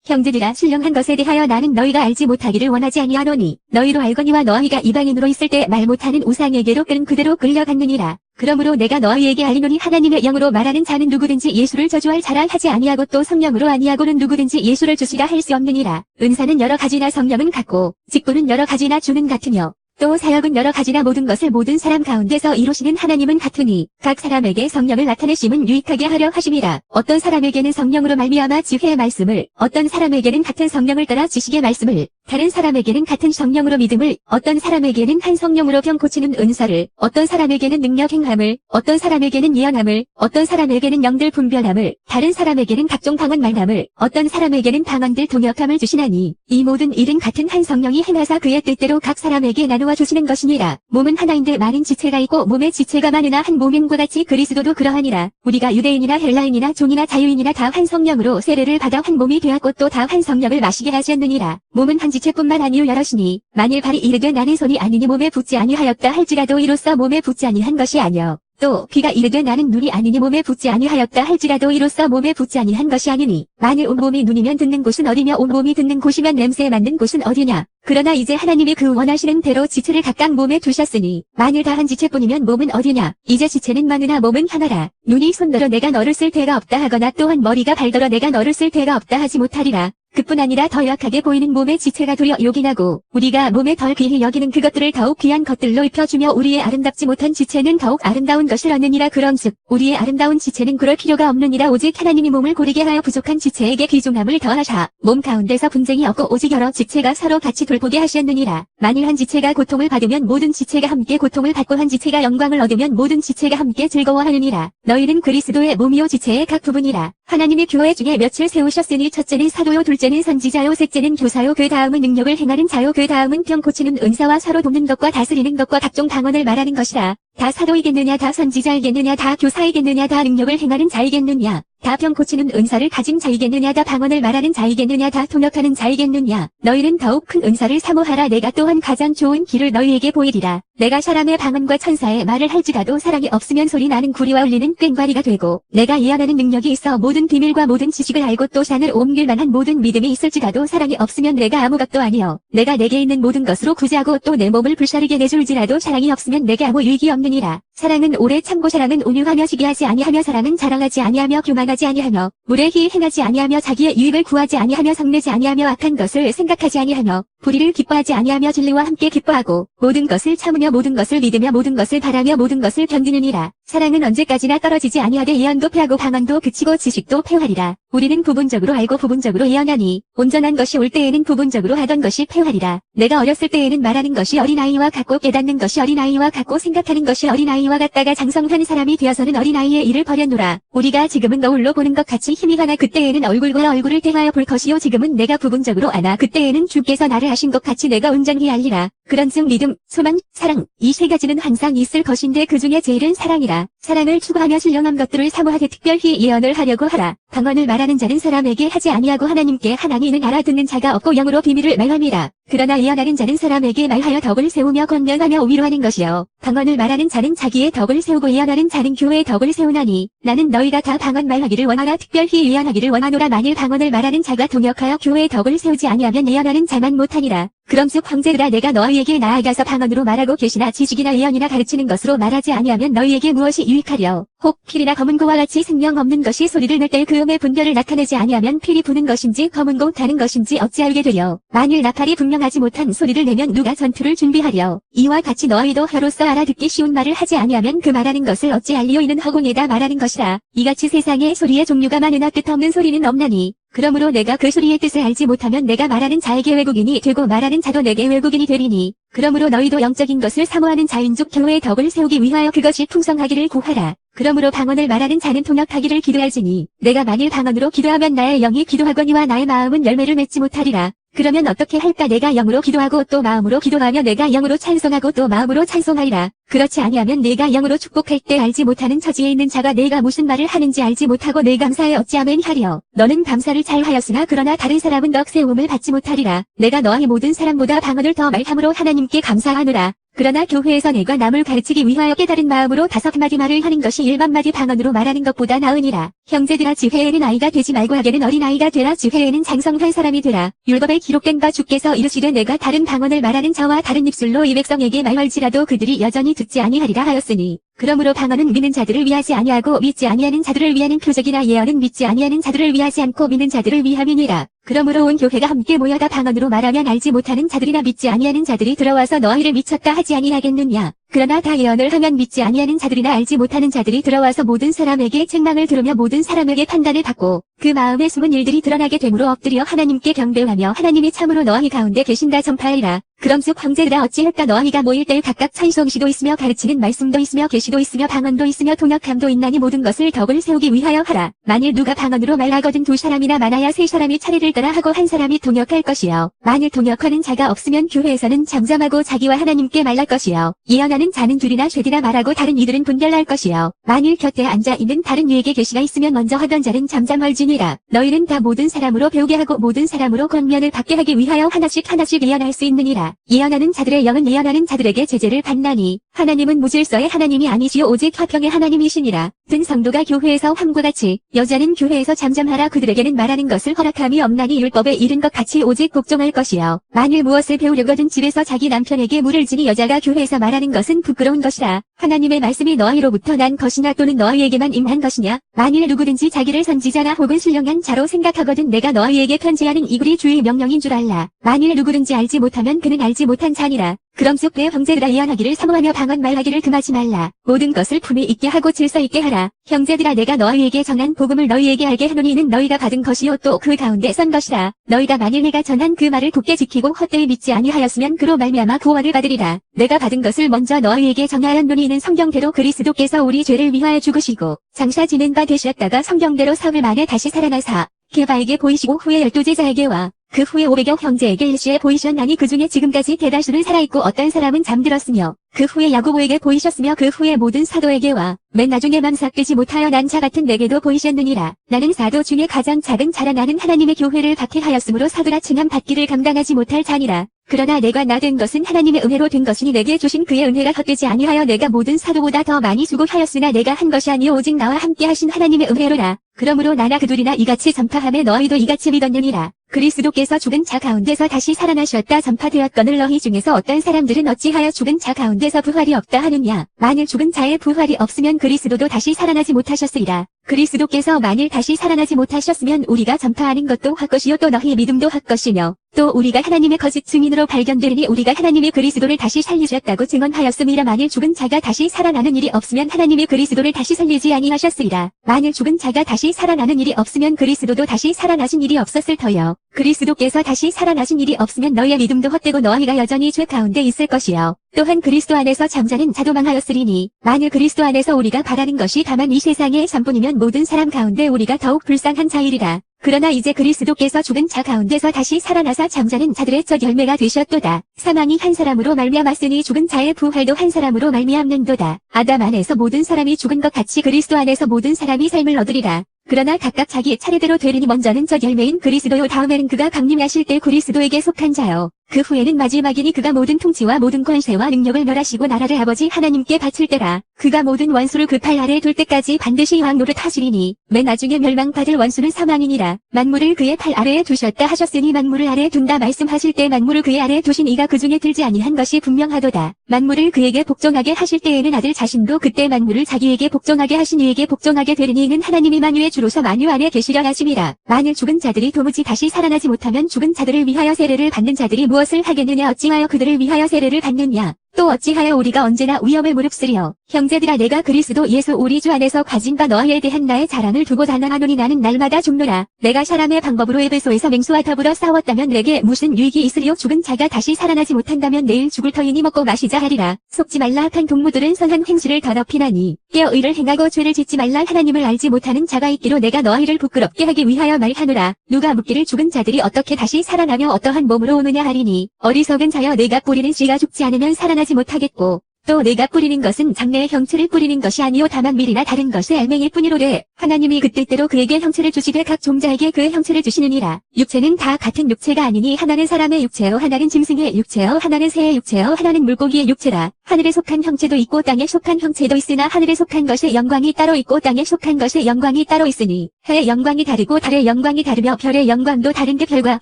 형제들아 신령한 것에 대하여 나는 너희가 알지 못하기를 원하지 아니하노니 너희로 알거니와 너희가 이방인으로 있을 때 말 못하는 우상에게로 끈 그대로 끌려갔느니라. 그러므로 내가 너희에게 알리노니 하나님의 영으로 말하는 자는 누구든지 예수를 저주할 자라 하지 아니하고 또 성령으로 아니하고는 누구든지 예수를 주시라 할 수 없느니라. 은사는 여러 가지나 성령은 같고 직분은 여러 가지나 주는 같으며 또 사역은 여러 가지나 모든 것을 모든 사람 가운데서 이루시는 하나님은 같으니 각 사람에게 성령을 나타내심은 유익하게 하려 하심이라. 어떤 사람에게는 성령으로 말미암아 지혜의 말씀을, 어떤 사람에게는 같은 성령을 따라 지식의 말씀을, 다른 사람에게는 같은 성령으로 믿음을, 어떤 사람에게는 한 성령으로 병 고치는 은사를, 어떤 사람에게는 능력 행함을, 어떤 사람에게는 예언함을, 어떤 사람에게는 영들 분별함을, 다른 사람에게는 각종 방언 말함을, 어떤 사람에게는 방언들 동역함을 주시나니 이 모든 일은 같은 한 성령이 행하사 그의 뜻대로 각 사람에게 나누어 주시는 것이니라. 몸은 하나인데 많은 지체가 있고 몸의 지체가 많으나 한 몸임과 같이 그리스도도 그러하니라. 우리가 유대인이나 헬라인이나 종이나 자유인이나 다 한 성령으로 세례를 받아 한 몸이 되었고 또 다 한 성령을 마시게 하셨느니라. 몸은 한 지체뿐만 아니요 여럿이니 만일 발이 이르되 나는 손이 아니니 몸에 붙지 아니하였다 할지라도 이로써 몸에 붙지 아니한 것이 아니요 또 귀가 이르되 나는 눈이 아니니 몸에 붙지 아니하였다 할지라도 이로써 몸에 붙지 아니한 것이 아니니 만일 온몸이 눈이면 듣는 곳은 어디며 온몸이 듣는 곳이면 냄새에 맡는 곳은 어디냐. 그러나 이제 하나님이 그 원하시는 대로 지체를 각각 몸에 두셨으니 만일 다 한 지체뿐이면 몸은 어디냐. 이제 지체는 많으나 몸은 하나라. 눈이 손더러 내가 너를 쓸 데가 없다 하거나 또한 머리가 발더러 내가 너를 쓸 데가 없다 하지 못하리라. 그뿐 아니라 더 약하게 보이는 몸의 지체가 도리어 요긴하고 우리가 몸에 덜 귀히 여기는 그것들을 더욱 귀한 것들로 입혀주며 우리의 아름답지 못한 지체는 더욱 아름다운 것을 얻느니라. 그런즉 우리의 아름다운 지체는 그럴 필요가 없느니라. 오직 하나님이 몸을 고르게 하여 부족한 지체에게 귀중함을 더하사 몸 가운데서 분쟁이 없고 오직 여러 지체가 서로 같이 돌보게 하셨느니라. 만일 한 지체가 고통을 받으면 모든 지체가 함께 고통을 받고 한 지체가 영광을 얻으면 모든 지체가 함께 즐거워하느니라. 너희는 그리스도의 몸이요 지체의 각 부분이라. 하나님이 교회 중에 몇을 세우셨으니 첫째는 사도요 둘째는 선지자요 셋째는 교사요 그 다음은 능력을 행하는 자요 그 다음은 병 고치는 은사와 서로 돕는 것과 다스리는 것과 각종 방언을 말하는 것이라. 다 사도이겠느냐 다 선지자이겠느냐 다 교사이겠느냐 다 능력을 행하는 자이겠느냐 다 병 고치는 은사를 가진 자이겠느냐 다 방언을 말하는 자이겠느냐 다 통역하는 자이겠느냐. 너희는 더욱 큰 은사를 사모하라. 내가 또한 가장 좋은 길을 너희에게 보이리라. 내가 사람의 방언과 천사의 말을 할지라도 사랑이 없으면 소리 나는 구리와 울리는 꽹과리가 되고 내가 예언하는 능력이 있어 모든 비밀과 모든 지식을 알고 또 산을 옮길 만한 모든 믿음이 있을지라도 사랑이 없으면 내가 아무것도 아니요 내가 내게 있는 모든 것으로 구제하고 또 내 몸을 불사르게 내줄지라도 사랑이 없으면 내게 아무 유익이 없느니라. 사랑은 오래 참고 사랑은 온유하며 시기하지 아니하며 사랑은 자랑하지 아니하며 교만하지 아니하며 무례히 행하지 아니하며 자기의 유익을 구하지 아니하며 성내지 아니하며 악한 것을 생각하지 아니하며 불의를 기뻐하지 아니하며 진리와 함께 기뻐하고 모든 것을 참으며 모든 것을 믿으며 모든 것을 바라며 모든 것을 견디느니라. 사랑은 언제까지나 떨어지지 아니하되 예언도 패하고 방언도 그치고 지식도 패하리라. 우리는 부분적으로 알고 부분적으로 예언하니 온전한 것이 올 때에는 부분적으로 하던 것이 패하리라. 내가 어렸을 때에는 말하는 것이 어린아이와 같고 깨닫는 것이 어린아이와 같고 생각하는 것이 어린아이와 같다가 장성한 사람이 되어서는 어린아이의 일을 버렸노라. 우리가 지금은 거울로 보는 것 같이 힘이 가나 그때에는 얼굴과 얼굴을 대하여 볼 것이요 지금은 내가 부분적으로 아나 그때에는 주께서 나를 하신 것 같이 내가 온전히 알리라. 그런즉 믿음, 소망, 사랑 이 세 가지는 항상 있을 것인데 그 중에 제일은 사랑이라. 사랑을 추구하며 신령한 것들을 사모하되 특별히 예언을 하려고 하라. 방언을 말하는 자는 사람에게 하지 아니하고 하나님께 하나니 이는 알아듣는 자가 없고 영으로 비밀을 말함이라. 그러나 예언하는 자는 사람에게 말하여 덕을 세우며 권면하며 위로하는 것이요 방언을 말하는 자는 자기의 덕을 세우고 예언하는 자는 교회의 덕을 세우나니 나는 너희가 다 방언 말하기를 원하나 특별히 예언하기를 원하노라. 만일 방언을 말하는 자가 동역하여 교회의 덕을 세우지 아니하면 예언하는 자만 못하니라. 그럼즉 형제들아 내가 너희에게 나아가서 방언으로 말하고 계시나 지식이나 예언이나 가르치는 것으로 말하지 아니하면 너희에게 무엇이 유익하려. 혹 필이나 검은 고와 같이 생명 없는 것이 소리를 낼 때 그 음의 분별을 나타내지 아니하면 필이 부는 것인지 검은 고 타는 것인지 어찌 알게 되려. 만일 나팔이 분명하지 못한 소리를 내면 누가 전투를 준비하려. 이와 같이 너희도 혀로서 알아듣기 쉬운 말을 하지 아니하면 그 말하는 것을 어찌 알리요. 이는 허공에다 말하는 것이라. 이같이 세상에 소리의 종류가 많으나 뜻없는 소리는 없나니 그러므로 내가 그 소리의 뜻을 알지 못하면 내가 말하는 자에게 외국인이 되고 말하는 자도 내게 외국인이 되리니 그러므로 너희도 영적인 것을 사모하는 자인즉 교회의 덕을 세우기 위하여 그것이 풍성하기를 구하라. 그러므로 방언을 말하는 자는 통역하기를 기도할지니 내가 만일 방언으로 기도하면 나의 영이 기도하거니와 나의 마음은 열매를 맺지 못하리라. 그러면 어떻게 할까. 내가 영으로 기도하고 또 마음으로 기도하며 내가 영으로 찬송하고 또 마음으로 찬송하리라. 그렇지 아니하면 내가 영으로 축복할 때 알지 못하는 처지에 있는 자가 내가 무슨 말을 하는지 알지 못하고 내 감사에 어찌하면 하려. 너는 감사를 잘 하였으나 그러나 다른 사람은 덕 세움을 받지 못하리라. 내가 너희 모든 사람보다 방언을 더 말함으로 하나님께 감사하노라. 그러나 교회에서 내가 남을 가르치기 위하여 깨달은 마음으로 5마디 말을 하는 것이 1만마디 방언으로 말하는 것보다 나으니라. 형제들아 지회에는 아이가 되지 말고 하게는 어린아이가 되라. 지회에는 장성한 사람이 되라. 율법에 기록된 바 주께서 이르시되 내가 다른 방언을 말하는 자와 다른 입술로 이 백성에게 말할지라도 그들이 여전히 듣지 아니하리라 하였으니 그러므로 방언은 믿는 자들을 위하지 아니하고 믿지 아니하는 자들을 위하는 표적이나 예언은 믿지 아니하는 자들을 위하지 않고 믿는 자들을 위함이니라. 그러므로 온 교회가 함께 모여다 방언으로 말하면 알지 못하는 자들이나 믿지 아니하는 자들이 들어와서 너희를 미쳤다 하지 아니하겠느냐. 그러나 다 예언을 하면 믿지 아니하는 자들이나 알지 못하는 자들이 들어와서 모든 사람에게 책망을 들으며 모든 사람에게 판단을 받고 그 마음에 숨은 일들이 드러나게 되므로 엎드려 하나님께 경배하며 하나님이 참으로 너희 가운데 계신다 전파하리라. 그럼즉 형제들아 어찌할까 너희가 모일 때 각각 찬송시도 있으며 가르치는 말씀도 있으며 계시도 있으며 방언도 있으며 통역함도 있나니 모든 것을 덕을 세우기 위하여 하라. 만일 누가 방언으로 말하거든 2사람이나 많아야 3사람이 차례를 따라 하고 1사람이 통역할 것이요. 만일 통역하는 자가 없으면 교회에서는 잠잠하고 자기와 하나님께 말할 것이요. 예언하는 자는 2이나 3이나 말하고 다른 이들은 분별할 것이요. 만일 곁에 앉아 있는 다른 이에게 계시가 있으면 먼저 하던 자는 잠잠할지니라. 너희는 다 모든 사람으로 배우게 하고 모든 사람으로 권면을 받게 하기 위하여 하나씩 예언할 수 있느니라. 예언하는 자들의 영은 예언하는 자들에게 제재를 받나니 하나님은 무질서의 하나님이 아니시오 오직 화평의 하나님이시니라. 든 성도가 교회에서 함과 같이 여자는 교회에서 잠잠하라. 그들에게는 말하는 것을 허락함이 없나니 율법에 이른 것 같이 오직 복종할 것이요. 만일 무엇을 배우려거든 집에서 자기 남편에게 물을 지니 여자가 교회에서 말하는 것은 부끄러운 것이라. 하나님의 말씀이 너희로부터 난 것이냐 또는 너희에게만 임한 것이냐. 만일 누구든지 자기를 선지자나 혹은 신령한 자로 생각하거든 내가 너희에게 편지하는 이 글이 주의 명령인 줄 알라. 만일 누구든지 알지 못하면 그는 알지 못한 자니라. 그럼즉 내 형제들아 예언하기를 사모하며 방언 말하기를 금하지 말라. 모든 것을 품에 있게 하고 질서 있게 하라. 형제들아 내가 너희에게 전한 복음을 너희에게 알게 하노니 이는 너희가 받은 것이요 또 그 가운데 선 것이라. 너희가 만일 내가 전한 그 말을 굳게 지키고 헛되이 믿지 아니하였으면 그로 말미암아 구원을 받으리라. 내가 받은 것을 먼저 너희에게 전하였노니 이는 성경대로 그리스도께서 우리 죄를 위하여 죽으시고 장사 지낸 바 되셨다가 성경대로 사흘 만에 다시 살아나사 게바에게 보이시고 후에 12제자에게와 그 후에 500여 형제에게 일시에 보이셨나니 그 중에 지금까지 대다수는 살아있고 어떤 사람은 잠들었으며 그 후에 야고보에게 보이셨으며 그 후에 모든 사도에게와 맨 나중에 맘삭되지 못하여 난 자 같은 내게도 보이셨느니라. 나는 사도 중에 가장 작은 자라. 나는 하나님의 교회를 박해하였으므로 사도라 칭함 받기를 감당하지 못할 자니라. 그러나 내가 나 된 것은 하나님의 은혜로 된 것이니 내게 주신 그의 은혜가 헛되지 아니하여 내가 모든 사도보다 더 많이 수고하였으나 내가 한 것이 아니오 오직 나와 함께 하신 하나님의 은혜로라. 그러므로 나나 그들이나 이같이 전파하며 너희도 이같이 믿었느니라. 그리스도께서 죽은 자 가운데서 다시 살아나셨다 전파되었거늘 너희 중에서 어떤 사람들은 어찌하여 죽은 자 가운데서 부활이 없다 하느냐. 만일 죽은 자의 부활이 없으면 그리스도도 다시 살아나지 못하셨으리라. 그리스도께서 만일 다시 살아나지 못하셨으면 우리가 전파하는 것도 헛것이요 또 너희의 믿음도 헛것이며 또 우리가 하나님의 거짓 증인으로 발견되리니 우리가 하나님의 그리스도를 다시 살리셨다고 증언하였음이라. 만일 죽은 자가 다시 살아나는 일이 없으면 하나님의 그리스도를 다시 살리지 아니하셨으리라. 만일 죽은 자가 다시 살아나는 일이 없으면 그리스도도 다시 살아나신 일이 없었을 터여. 그리스도께서 다시 살아나신 일이 없으면 너희의 믿음도 헛되고 너희가 여전히 죄 가운데 있을 것이요. 또한 그리스도 안에서 잠자는 자도 망하였으리니 만일 그리스도 안에서 우리가 바라는 것이 다만 이 세상의 잠뿐이면 모든 사람 가운데 우리가 더욱 불쌍한 자이리라. 그러나 이제 그리스도께서 죽은 자 가운데서 다시 살아나사 잠자는 자들의 첫 열매가 되셨도다. 사망이 한 사람으로 말미암았으니 죽은 자의 부활도 한 사람으로 말미암는도다. 아담 안에서 모든 사람이 죽은 것 같이 그리스도 안에서 모든 사람이 삶을 얻으리라. 그러나 각각 자기 차례대로 되리니 먼저는 첫 열매인 그리스도요 다음에는 그가 강림하실 때 그리스도에게 속한 자요. 그 후에는 마지막이니 그가 모든 통치와 모든 권세와 능력을 멸하시고 나라를 아버지 하나님께 바칠 때라. 그가 모든 원수를 그 팔 아래에 둘 때까지 반드시 왕 노릇하시리니 맨 나중에 멸망받을 원수는 사망이니라. 만물을 그의 팔 아래에 두셨다 하셨으니 만물을 아래에 둔다 말씀하실 때 만물을 그의 아래에 두신 이가 그 중에 들지 아니한 것이 분명하도다. 만물을 그에게 복종하게 하실 때에는 아들 자신도 그때 만물을 자기에게 복종하게 하신 이에게 복종하게 되리니 이는 하나님이 만유의 주로서 만유 안에 계시려 하심이라. 만일 죽은 자들이 도무지 다시 살아나지 못하면 죽은 자들을 위하여 세례를 받는 자들이 무엇을 하겠느냐. 어찌하여 그들을 위하여 세례를 받느냐. 또 어찌하여 우리가 언제나 위험을 무릅쓰리요. 형제들아 내가 그리스도 예수 우리 주 안에서 가진 바 너희에 대한 나의 자랑을 두고 단언하노니 나는 날마다 죽노라. 내가 사람의 방법으로 에베소에서 맹수와 더불어 싸웠다면 내게 무슨 유익이 있으리요. 죽은 자가 다시 살아나지 못한다면 내일 죽을 터이니 먹고 마시자 하리라. 속지 말라. 악한 동무들은 선한 행실을 더럽히나니 깨어 의를 행하고 죄를 짓지 말라. 하나님을 알지 못하는 자가 있기로 내가 너희를 부끄럽게 하기 위하여 말하노라. 누가 묻기를 죽은 자들이 어떻게 다시 살아나며 어떠한 몸으로 오느냐 하리니 어리석은 자여 내가 뿌리는 씨가 죽지 않으면 살아나지 못하겠고 또 내가 뿌리는 것은 장래의 형체를 뿌리는 것이 아니요 다만 미리나 다른 것의 알맹일 뿐이로되 하나님이 그때때로 그에게 형체를 주시되 각 종자에게 그의 형체를 주시느니라. 육체는 다 같은 육체가 아니니 하나는 사람의 육체요 하나는 짐승의 육체요 하나는 새의 육체요 하나는 물고기의 육체라. 하늘에 속한 형체도 있고 땅에 속한 형체도 있으나 하늘에 속한 것의 영광이 따로 있고 땅에 속한 것의 영광이 따로 있으니 해의 영광이 다르고 달의 영광이 다르며 별의 영광도 다른데 별과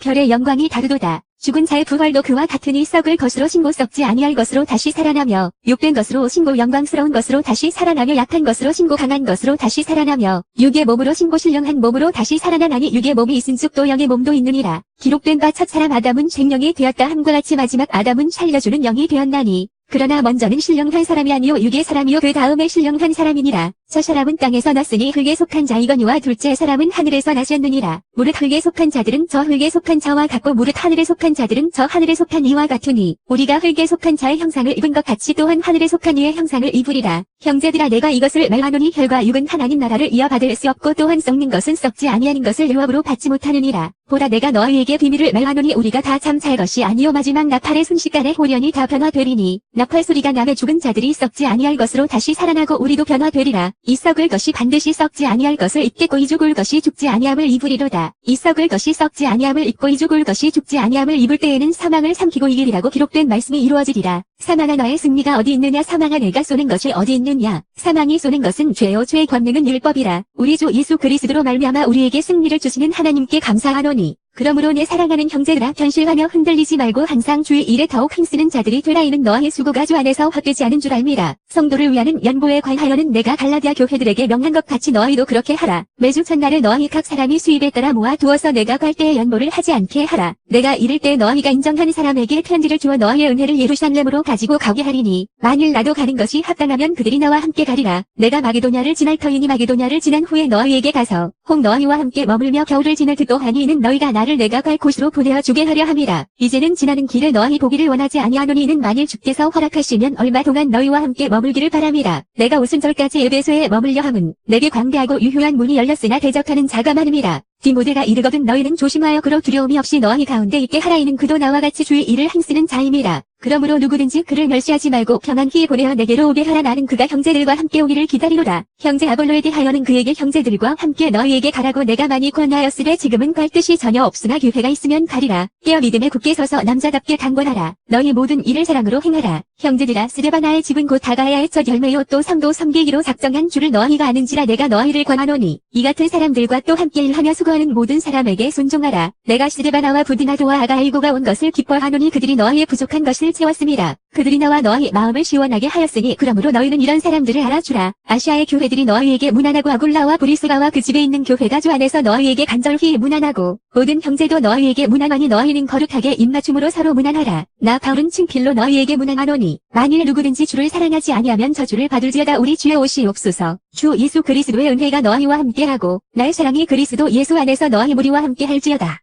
별의 영광이 다르도다. 죽은 자의 부활도 그와 같으니 썩을 것으로 신고 썩지 아니할 것으로 다시 살아나며 욕된 것으로 신고 영광스러운 것으로 다시 살아나며 약한 것으로 신고 강한 것으로 다시 살아나며 육의 몸으로 신고 신령한 몸으로 다시 살아나나니 육의 몸이 있은즉 또 영의 몸도 있느니라. 기록된 바 첫사람 아담은 생명이 되었다 함과 같이 마지막 아담은 살려주는 영이 되었나니 그러나 먼저는 신령한 사람이 아니요 육의 사람이요 그 다음에 신령한 사람이니라. 첫 사람은 땅에서 났으니 흙에 속한 자이거니와 둘째 사람은 하늘에서 나셨느니라. 무릇 흙에 속한 자들은 저 흙에 속한 자와 같고 무릇 하늘에 속한 자들은 저 하늘에 속한 이와 같으니 우리가 흙에 속한 자의 형상을 입은 것 같이 또한 하늘에 속한 이의 형상을 입으리라. 형제들아 내가 이것을 말하노니 혈과 육은 하나님 나라를 이어받을 수 없고 또한 썩는 것은 썩지 아니하는 것을 유업으로 받지 못하느니라. 보라 내가 너희에게 비밀을 말하노니 우리가 다 잠잘 것이 아니요 마지막 나팔의 순식간에 호련히 다 변화되리니 나팔 소리가 나매 죽은 자들이 썩지 아니할 것으로 다시 살아나고 우리도 변화되리라. 이 썩을 것이 반드시 썩지 아니할 것을 입겠고 이 죽을 것이 죽지 아니함을 입으리로다. 이 썩을 것이 썩지 아니함을 입고 이 죽을 것이 죽지 아니함을 입을 때에는 사망을 삼키고 이기리라고 기록된 말씀이 이루어지리라. 사망아 너의 승리가 어디 있느냐 사망아 내가 쏘는 것이 어디 있느냐. 사망이 쏘는 것은 죄요 죄의 권능은 율법이라. 우리 주 예수 그리스도로 말미암아 우리에게 승리를 주시는 하나님께 감사하노니 그러므로 내 사랑하는 형제들아 변실하며 흔들리지 말고 항상 주의 일에 더욱 힘쓰는 자들이 되라. 이는 너의 수고가 주 안에서 헛되지 않은 줄 알미라. 성도를 위하는 연보에 관하여는 내가 갈라디아 교회들에게 명한 것 같이 너희도 그렇게 하라. 매주 첫날에 너희 각 사람이 수입에 따라 모아 두어서 내가 갈 때에 연보를 하지 않게 하라. 내가 이를 때 너희가 인정하는 사람에게 편지를 주어 너희의 은혜를 예루살렘으로 가지고 가게 하리니 만일 나도 가는 것이 합당하면 그들이 나와 함께 가리라. 내가 마게도냐를 지날 터이니 마게도냐를 지난 후에 너희에게 가서 혹 너희와 함께 머물며 겨울을 지낼 듯도 하니 이는 너희가 나를 내가 갈 곳으로 보내어 주게 하려 함이라. 이제는 지나는 길을 너희 보기를 원하지 아니하노니 이는 만일 주께서 허락하시면 얼마 동안 너희와 함께 머물기를 바람이라. 내가 오순절까지 에베소에 머물려 함은 내게 광대하고 유효한 문이 열렸으나 대적하는 자가 많음이라. 디모데가 이르거든 너희는 조심하여 그로 두려움이 없이 너희 가운데 있게 하라. 이는 그도 나와 같이 주의 일을 힘쓰는 자임이라. 그러므로 누구든지 그를 멸시하지 말고 평안히 보내어 내게로 오게 하라. 나는 그가 형제들과 함께 오기를 기다리로다. 형제 아볼로에 대하여는 그에게 형제들과 함께 너희에게 가라고 내가 많이 권하였으되 지금은 갈 뜻이 전혀 없으나 기회가 있으면 가리라. 깨어 믿음에 굳게 서서 남자답게 강권하라. 너희 모든 일을 사랑으로 행하라. 형제들아 스데바나의 집은 곧 다가야의 첫 열매요 또 성도 섬기기로 작정한 줄을 너희가 아는지라. 내가 너희를 권하노니 이 같은 사람들과 또 함께 일하며 수고하는 모든 사람에게 순종하라. 내가 스데바나와 부디나도와 아가일고가 온 것을 기뻐하노니 그들이 너희의 부족한 것을 채웠음이라. 그들이 나와 너희 마음을 시원하게 하였으니 그러므로 너희는 이런 사람들을 알아주라. 아시아의 교회들이 너희에게 무난하고 아굴라와 브리스가와 그 집에 있는 교회가 주 안에서 너희에게 간절히 무난하고 모든 형제도 너희에게 무난하니 너희는 거룩하게 입맞춤으로 서로 무난하라. 나 바울은 친필로 너희에게 무난하노니 만일 누구든지 주를 사랑하지 아니하면 저주를 받을지어다. 우리 주여 오시옵소서. 주 예수 그리스도의 은혜가 너희와 함께하고 나의 사랑이 그리스도 예수 안에서 너희 무리와 함께할지어다.